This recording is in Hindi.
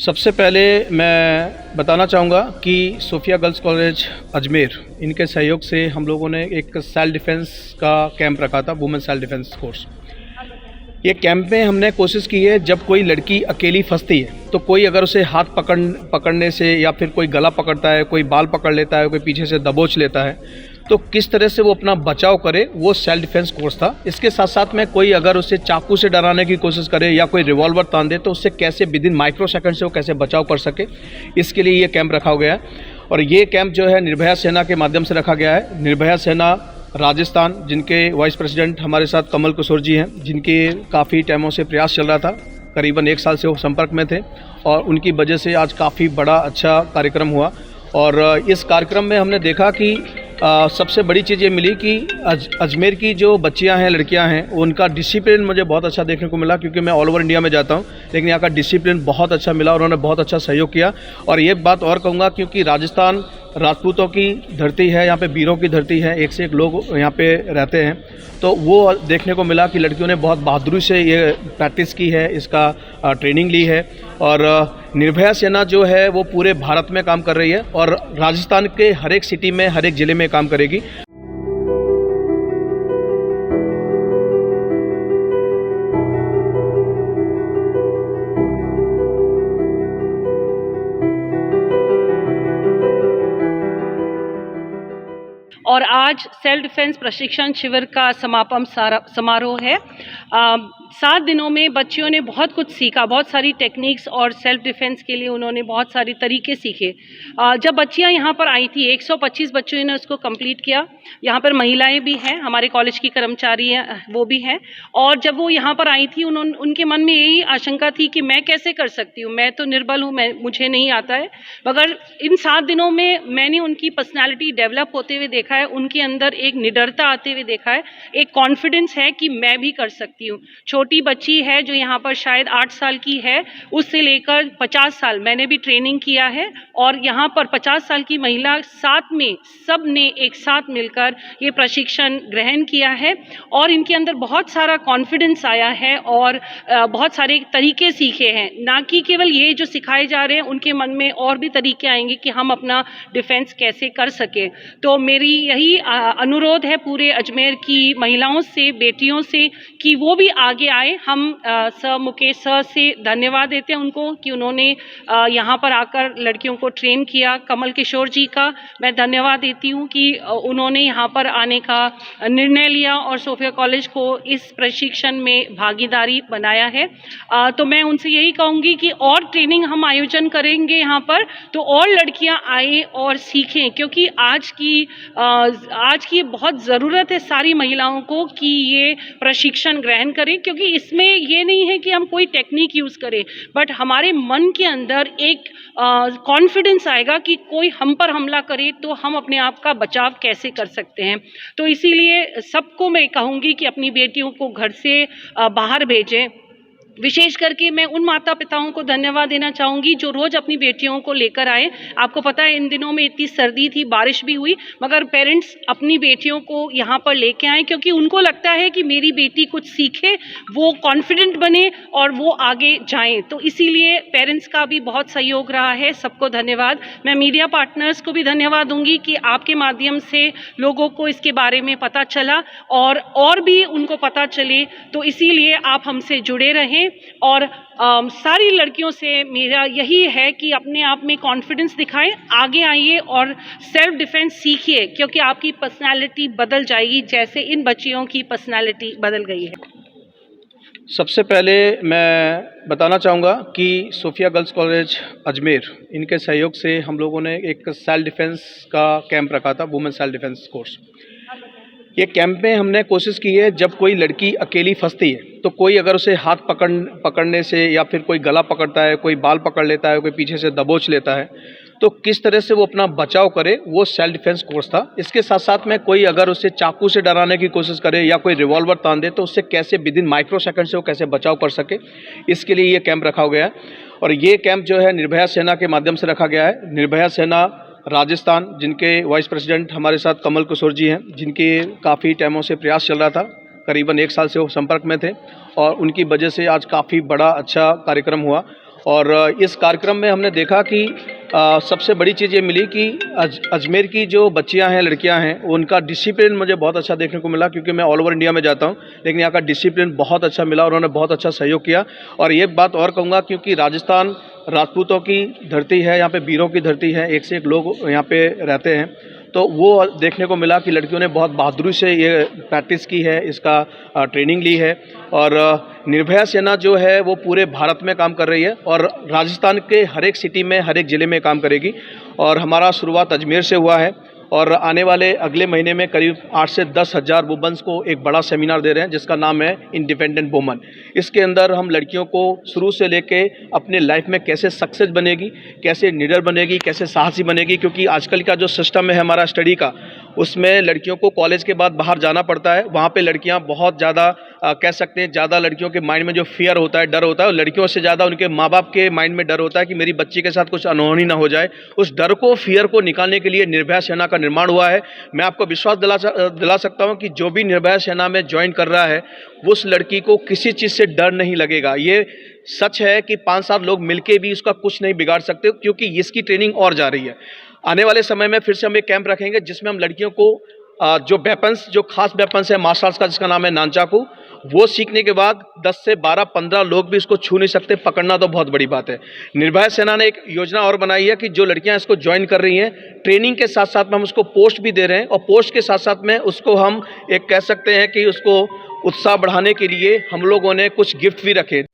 सबसे पहले मैं बताना चाहूँगा कि सोफिया गर्ल्स कॉलेज अजमेर इनके सहयोग से हम लोगों ने एक सेल्फ डिफेंस का कैंप रखा था, वुमेन सेल्फ डिफेंस कोर्स। ये कैंप में हमने कोशिश की है, जब कोई लड़की अकेली फंसती है तो कोई अगर उसे हाथ पकड़ने से या फिर कोई गला पकड़ता है, कोई बाल पकड़ लेता है, कोई पीछे से दबोच लेता है, तो किस तरह से वो अपना बचाव करे, वो सेल्फ डिफेंस कोर्स था। इसके साथ साथ में कोई अगर उसे चाकू से डराने की कोशिश करे या कोई रिवॉल्वर तान दे तो उससे कैसे विद इन माइक्रो सेकंड से वो कैसे बचाव कर सके, इसके लिए ये कैंप रखा गया है। और ये कैंप जो है निर्भया सेना के माध्यम से रखा गया है। निर्भया सेना राजस्थान, जिनके वाइस प्रेसिडेंट हमारे साथ कमल किशोर जी हैं, जिनके काफ़ी टाइमों से प्रयास चल रहा था, करीबन 1 साल से वो संपर्क में थे और उनकी वजह से आज काफ़ी बड़ा अच्छा कार्यक्रम हुआ। और इस कार्यक्रम में हमने देखा कि सबसे बड़ी चीज़ ये मिली कि अजमेर की जो बच्चियां हैं, लड़कियां हैं, उनका डिसिप्लिन मुझे बहुत अच्छा देखने को मिला, क्योंकि मैं ऑल ओवर इंडिया में जाता हूं, लेकिन यहाँ का डिसिप्लिन बहुत अच्छा मिला और उन्होंने बहुत अच्छा सहयोग किया। और ये बात और कहूँगा, क्योंकि राजस्थान राजपूतों की धरती है, यहाँ पे वीरों की धरती है, एक से एक लोग यहाँ पे रहते हैं, तो वो देखने को मिला कि लड़कियों ने बहुत बहादुरी से ये प्रैक्टिस की है, इसका ट्रेनिंग ली है। और निर्भया सेना जो है वो पूरे भारत में काम कर रही है और राजस्थान के हर एक सिटी में, हर एक ज़िले में काम करेगी। और आज सेल्फ डिफेंस प्रशिक्षण शिविर का समापन समारोह है। 7 दिनों में बच्चियों ने बहुत कुछ सीखा, बहुत सारी टेक्निक्स, और सेल्फ डिफेंस के लिए उन्होंने बहुत सारे तरीके सीखे। जब बच्चियां यहाँ पर आई थी, 125 बच्चों ने उसको कंप्लीट किया। यहाँ पर महिलाएं भी हैं, हमारे कॉलेज की कर्मचारी हैं, वो भी हैं। और जब वो यहाँ पर आई थी, उनके मन में यही आशंका थी कि मैं कैसे कर सकती हूँ, मैं तो निर्बल हूँ, मुझे नहीं आता है। मगर इन 7 दिनों में मैंने उनकी पर्सनैलिटी डेवलप होते हुए देखा है, उनके अंदर एक निडरता आते हुए देखा है, एक कॉन्फिडेंस है कि मैं भी कर सकती हूँ। छोटी बच्ची है जो यहाँ पर शायद 8 साल की है, उससे लेकर 50 साल मैंने भी ट्रेनिंग किया है, और यहाँ पर 50 साल की महिला साथ में सब ने एक साथ मिलकर ये प्रशिक्षण ग्रहण किया है और इनके अंदर बहुत सारा कॉन्फिडेंस आया है और बहुत सारे तरीके सीखे हैं। ना कि केवल ये जो सिखाए जा रहे हैं, उनके मन में और भी तरीके आएंगे कि हम अपना डिफेंस कैसे कर सके। तो मेरी यही अनुरोध है पूरे अजमेर की महिलाओं से, बेटियों से, कि वो भी आगे आए। हम सर मुकेश सर से धन्यवाद देते हैं उनको कि उन्होंने यहाँ पर आकर लड़कियों को ट्रेन किया। कमल किशोर जी का मैं धन्यवाद देती हूँ कि उन्होंने यहाँ पर आने का निर्णय लिया और सोफिया कॉलेज को इस प्रशिक्षण में भागीदारी बनाया है। तो मैं उनसे यही कहूँगी कि और ट्रेनिंग हम आयोजन करेंगे यहाँ पर, तो और लड़कियाँ आए और सीखें, क्योंकि आज की बहुत ज़रूरत है सारी महिलाओं को कि ये प्रशिक्षण ग्रहण करें। क्योंकि इसमें ये नहीं है कि हम कोई टेक्निक यूज़ करें, बट हमारे मन के अंदर एक कॉन्फिडेंस आएगा कि कोई हम पर हमला करे तो हम अपने आप का बचाव कैसे कर सकते हैं। तो इसीलिए सबको मैं कहूँगी कि अपनी बेटियों को घर से बाहर भेजें। विशेष करके मैं उन माता पिताओं को धन्यवाद देना चाहूँगी जो रोज़ अपनी बेटियों को लेकर आए। आपको पता है इन दिनों में इतनी सर्दी थी, बारिश भी हुई, मगर पेरेंट्स अपनी बेटियों को यहाँ पर लेके आए, क्योंकि उनको लगता है कि मेरी बेटी कुछ सीखे, वो कॉन्फिडेंट बने और वो आगे जाएं। तो इसीलिए पेरेंट्स का भी बहुत सहयोग रहा है। सबको धन्यवाद। मैं मीडिया पार्टनर्स को भी धन्यवाद दूंगी कि आपके माध्यम से लोगों को इसके बारे में पता चला और भी उनको पता चले। तो इसीलिए आप हमसे जुड़े रहें और सारी लड़कियों से मेरा यही है कि अपने आप में कॉन्फिडेंस दिखाएं, आगे आइए और सेल्फ डिफेंस सीखिए, क्योंकि आपकी पर्सनालिटी बदल जाएगी जैसे इन बच्चियों की पर्सनालिटी बदल गई है। सबसे पहले मैं बताना चाहूँगा कि सोफिया गर्ल्स कॉलेज अजमेर इनके सहयोग से हम लोगों ने एक सेल्फ डिफेंस का कैंप रखा था, वुमेन सेल्फ डिफेंस कोर्स। ये कैंप में हमने कोशिश की है, जब कोई लड़की अकेली फंसती है तो कोई अगर उसे हाथ पकड़ने से या फिर कोई गला पकड़ता है, कोई बाल पकड़ लेता है, कोई पीछे से दबोच लेता है, तो किस तरह से वो अपना बचाव करे, वो सेल्फ डिफेंस कोर्स था। इसके साथ साथ में कोई अगर उसे चाकू से डराने की कोशिश करे या कोई रिवॉल्वर तान दे तो उससे कैसे विद इन माइक्रो सेकंड से वो कैसे बचाव कर सके, इसके लिए ये कैंप रखा गया है। और ये कैंप जो है निर्भया सेना के माध्यम से रखा गया है। निर्भया सेना राजस्थान, जिनके वाइस प्रेसिडेंट हमारे साथ कमल किशोर जी हैं, जिनके काफ़ी टाइमों से प्रयास चल रहा था, करीबन 1 साल से वो संपर्क में थे और उनकी वजह से आज काफ़ी बड़ा अच्छा कार्यक्रम हुआ। और इस कार्यक्रम में हमने देखा कि सबसे बड़ी चीज़ ये मिली कि अजमेर की जो बच्चियां हैं, लड़कियां हैं, उनका डिसिप्लिन मुझे बहुत अच्छा देखने को मिला, क्योंकि मैं ऑल ओवर इंडिया में जाता हूं, लेकिन यहाँ का डिसिप्लिन बहुत अच्छा मिला और उन्होंने बहुत अच्छा सहयोग किया। और ये बात और कहूँगा, क्योंकि राजस्थान राजपूतों की धरती है, यहाँ पे वीरों की धरती है, एक से एक लोग यहाँ पे रहते हैं, तो वो देखने को मिला कि लड़कियों ने बहुत बहादुरी से ये प्रैक्टिस की है, इसका ट्रेनिंग ली है। और निर्भया सेना जो है वो पूरे भारत में काम कर रही है और राजस्थान के हर एक सिटी में, हर एक ज़िले में काम करेगी। और हमारा शुरुआत अजमेर से हुआ है और आने वाले अगले महीने में करीब 8 से 10 हज़ार वुमेन्स को एक बड़ा सेमिनार दे रहे हैं, जिसका नाम है इंडिपेंडेंट वुमन। इसके अंदर हम लड़कियों को शुरू से लेके अपने लाइफ में कैसे सक्सेस बनेगी, कैसे निडर बनेगी, कैसे साहसी बनेगी, क्योंकि आजकल का जो सिस्टम है हमारा स्टडी का, उसमें लड़कियों को कॉलेज के बाद बाहर जाना पड़ता है। वहाँ पे लड़कियाँ बहुत ज़्यादा कह सकते हैं, ज़्यादा लड़कियों के माइंड में जो फियर होता है, डर होता है, और लड़कियों से ज़्यादा उनके माँ बाप के माइंड में डर होता है कि मेरी बच्ची के साथ कुछ अनहोनी ना हो जाए। उस डर को, फियर को निकालने के लिए निर्भया सेना का निर्माण हुआ है। मैं आपको विश्वास दिला सकता हूँ कि जो भी निर्भया सेना में ज्वाइन कर रहा है, उस लड़की को किसी चीज़ से डर नहीं लगेगा। ये सच है कि 5-7 लोग मिलके भी इसका कुछ नहीं बिगाड़ सकते, क्योंकि इसकी ट्रेनिंग और जा रही है। आने वाले समय में फिर से हम एक कैंप रखेंगे, जिसमें हम लड़कियों को जो वेपन्स, जो खास वेपन्स है मार्शल आर्ट्स का, जिसका नाम है नानचाकू, वो सीखने के बाद 10 से 12-15 लोग भी इसको छू नहीं सकते। पकड़ना तो बहुत बड़ी बात है। निर्भया सेना ने एक योजना और बनाई है कि जो लड़कियां इसको ज्वाइन कर रही हैं, ट्रेनिंग के साथ साथ में हम उसको पोस्ट भी दे रहे हैं, और पोस्ट के साथ साथ में उसको हम एक कह सकते हैं कि उसको उत्साह बढ़ाने के लिए हम लोगों ने कुछ गिफ्ट भी रखे।